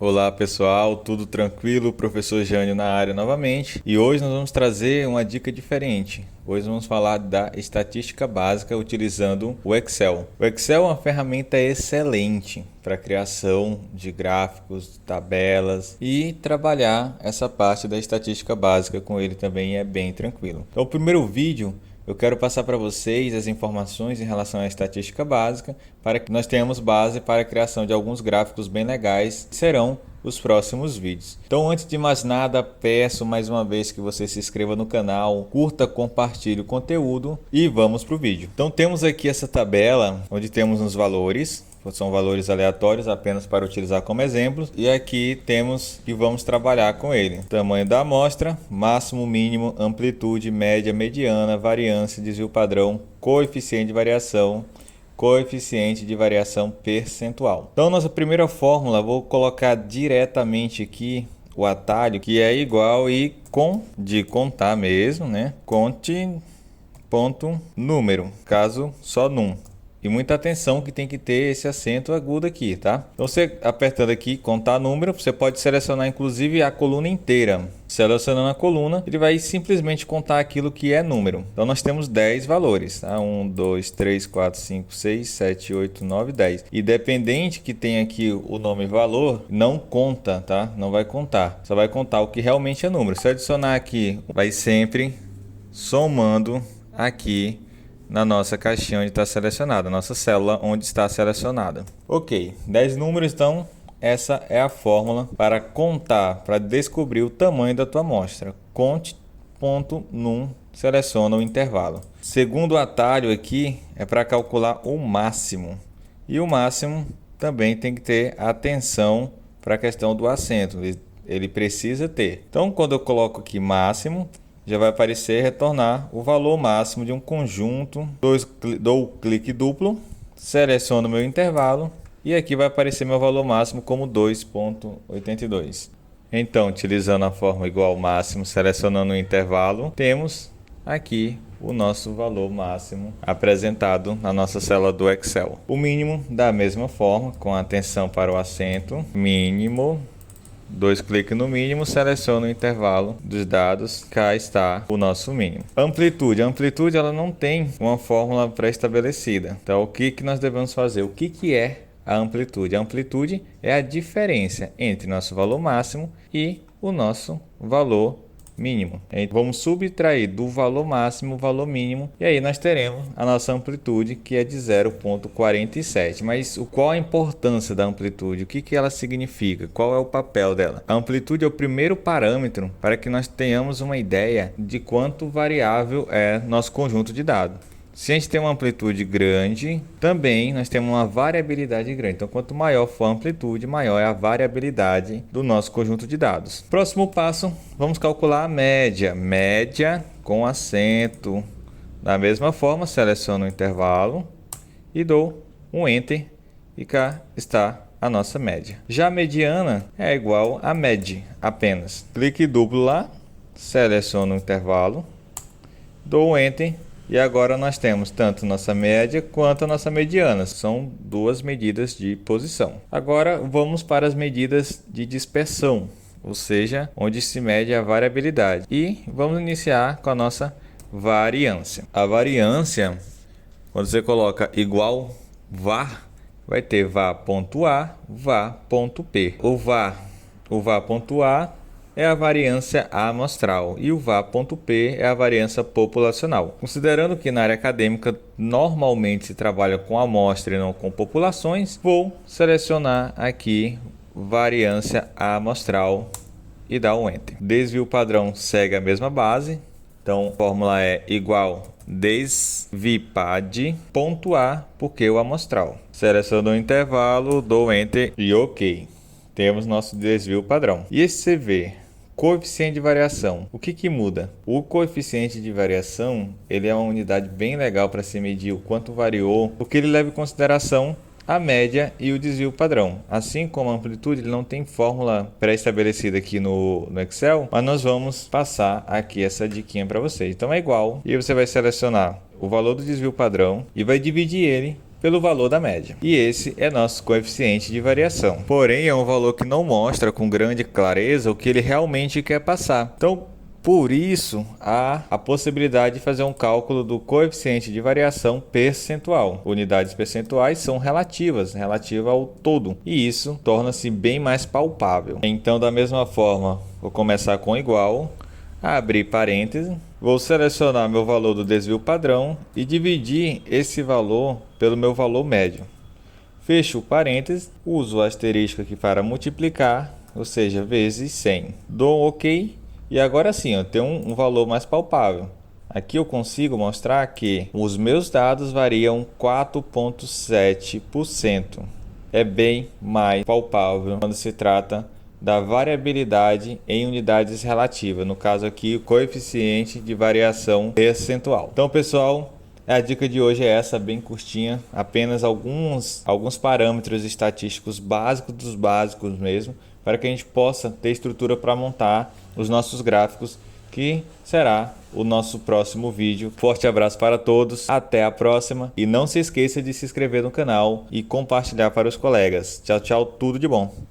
Olá pessoal, tudo tranquilo? Professor Jânio na área novamente e hoje nós vamos trazer uma dica diferente. Hoje vamos falar da estatística básica utilizando o Excel. O Excel é uma ferramenta excelente para a criação de gráficos, tabelas e trabalhar essa parte da estatística básica com ele também é bem tranquilo. Então, o primeiro vídeo eu quero passar para vocês as informações em relação à estatística básica para que nós tenhamos base para a criação de alguns gráficos bem legais que serão os próximos vídeos. Então, antes de mais nada, peço mais uma vez que você se inscreva no canal, curta, compartilhe o conteúdo e vamos para o vídeo. Então, temos aqui essa tabela onde temos os valores. São valores aleatórios apenas para utilizar como exemplos. E aqui temos que vamos trabalhar com ele. Tamanho da amostra, máximo, mínimo, amplitude, média, mediana, variância, desvio padrão, coeficiente de variação percentual. Então, nossa primeira fórmula, vou colocar diretamente aqui o atalho, que é igual e de contar mesmo, né? Conte ponto número, caso só num. E muita atenção que tem que ter esse acento agudo aqui, tá? Então, você apertando aqui, contar número, você pode selecionar inclusive a coluna inteira. Selecionando a coluna, ele vai simplesmente contar aquilo que é número. Então, nós temos 10 valores, tá? 1, 2, 3, 4, 5, 6, 7, 8, 9, 10. Independente que tenha aqui o nome valor, não conta, tá? Não vai contar. Só vai contar o que realmente é número. Se eu adicionar aqui, vai sempre somando aqui na nossa caixinha onde está selecionada, nossa célula onde está selecionada. Ok, 10 números, então essa é a fórmula para contar, para descobrir o tamanho da tua amostra. Conte.num, seleciona o intervalo. Segundo atalho aqui é para calcular o máximo. E o máximo também tem que ter atenção para a questão do acento, ele precisa ter. Então, quando eu coloco aqui máximo, já vai aparecer retornar o valor máximo de um conjunto. Dou o clique duplo, seleciono o meu intervalo e aqui vai aparecer meu valor máximo como 2,82. Então, utilizando a forma igual ao máximo, selecionando o intervalo, temos aqui o nosso valor máximo apresentado na nossa célula do Excel. O mínimo da mesma forma, com atenção para o acento, mínimo. 2 cliques no mínimo, seleciono o intervalo dos dados, cá está o nosso mínimo. Amplitude. A amplitude ela não tem uma fórmula pré-estabelecida. Então, o que nós devemos fazer? O que é a amplitude? A amplitude é a diferença entre nosso valor máximo e o nosso valor mínimo. Então, vamos subtrair do valor máximo o valor mínimo e aí nós teremos a nossa amplitude, que é de 0,47. Mas qual a importância da amplitude? O que ela significa? Qual é o papel dela? A amplitude é o primeiro parâmetro para que nós tenhamos uma ideia de quanto variável é nosso conjunto de dados. Se a gente tem uma amplitude grande, também nós temos uma variabilidade grande. Então, quanto maior for a amplitude, maior é a variabilidade do nosso conjunto de dados. Próximo passo, vamos calcular a média. Média com acento. Da mesma forma, seleciono o intervalo e dou um Enter. E cá está a nossa média. Já a mediana é igual a med, apenas. Clique duplo lá, seleciono o intervalo, dou um Enter. E agora nós temos tanto nossa média quanto a nossa mediana. São duas medidas de posição. Agora vamos para as medidas de dispersão, ou seja, onde se mede a variabilidade. E vamos iniciar com a nossa variância. A variância, quando você coloca igual var, vai ter var.a, var.p. O var.a é a variância amostral e o var.p é a variância populacional. Considerando que na área acadêmica normalmente se trabalha com amostra e não com populações, vou selecionar aqui variância amostral e dar um Enter. Desvio padrão segue a mesma base, então a fórmula é igual desvipad.a, porque o amostral. Seleciono o intervalo, dou Enter e OK. Temos nosso desvio padrão. E esse CV, coeficiente de variação, o que muda? O coeficiente de variação ele é uma unidade bem legal para se medir o quanto variou, porque ele leva em consideração a média e o desvio padrão. Assim como a amplitude, ele não tem fórmula pré-estabelecida aqui no Excel, mas nós vamos passar aqui essa diquinha para vocês. Então é igual, e você vai selecionar o valor do desvio padrão e vai dividir ele pelo valor da média. E esse é nosso coeficiente de variação. Porém, é um valor que não mostra com grande clareza o que ele realmente quer passar. Então, por isso, há a possibilidade de fazer um cálculo do coeficiente de variação percentual. Unidades percentuais são relativa ao todo, e isso torna-se bem mais palpável. Então, da mesma forma, vou começar com igual, abrir parênteses, vou selecionar meu valor do desvio padrão e dividir esse valor pelo meu valor médio. Fecho o parênteses, uso o asterisco aqui para multiplicar, ou seja, vezes 100. Dou um OK e agora sim eu tenho um valor mais palpável. Aqui eu consigo mostrar que os meus dados variam 4,7%. É bem mais palpável quando se trata da variabilidade em unidades relativas, no caso aqui o coeficiente de variação percentual. Então, pessoal, a dica de hoje é essa, bem curtinha, apenas alguns parâmetros estatísticos básicos dos básicos mesmo, para que a gente possa ter estrutura para montar os nossos gráficos, que será o nosso próximo vídeo. Forte abraço para todos, até a próxima e não se esqueça de se inscrever no canal e compartilhar para os colegas. Tchau, tchau, tudo de bom!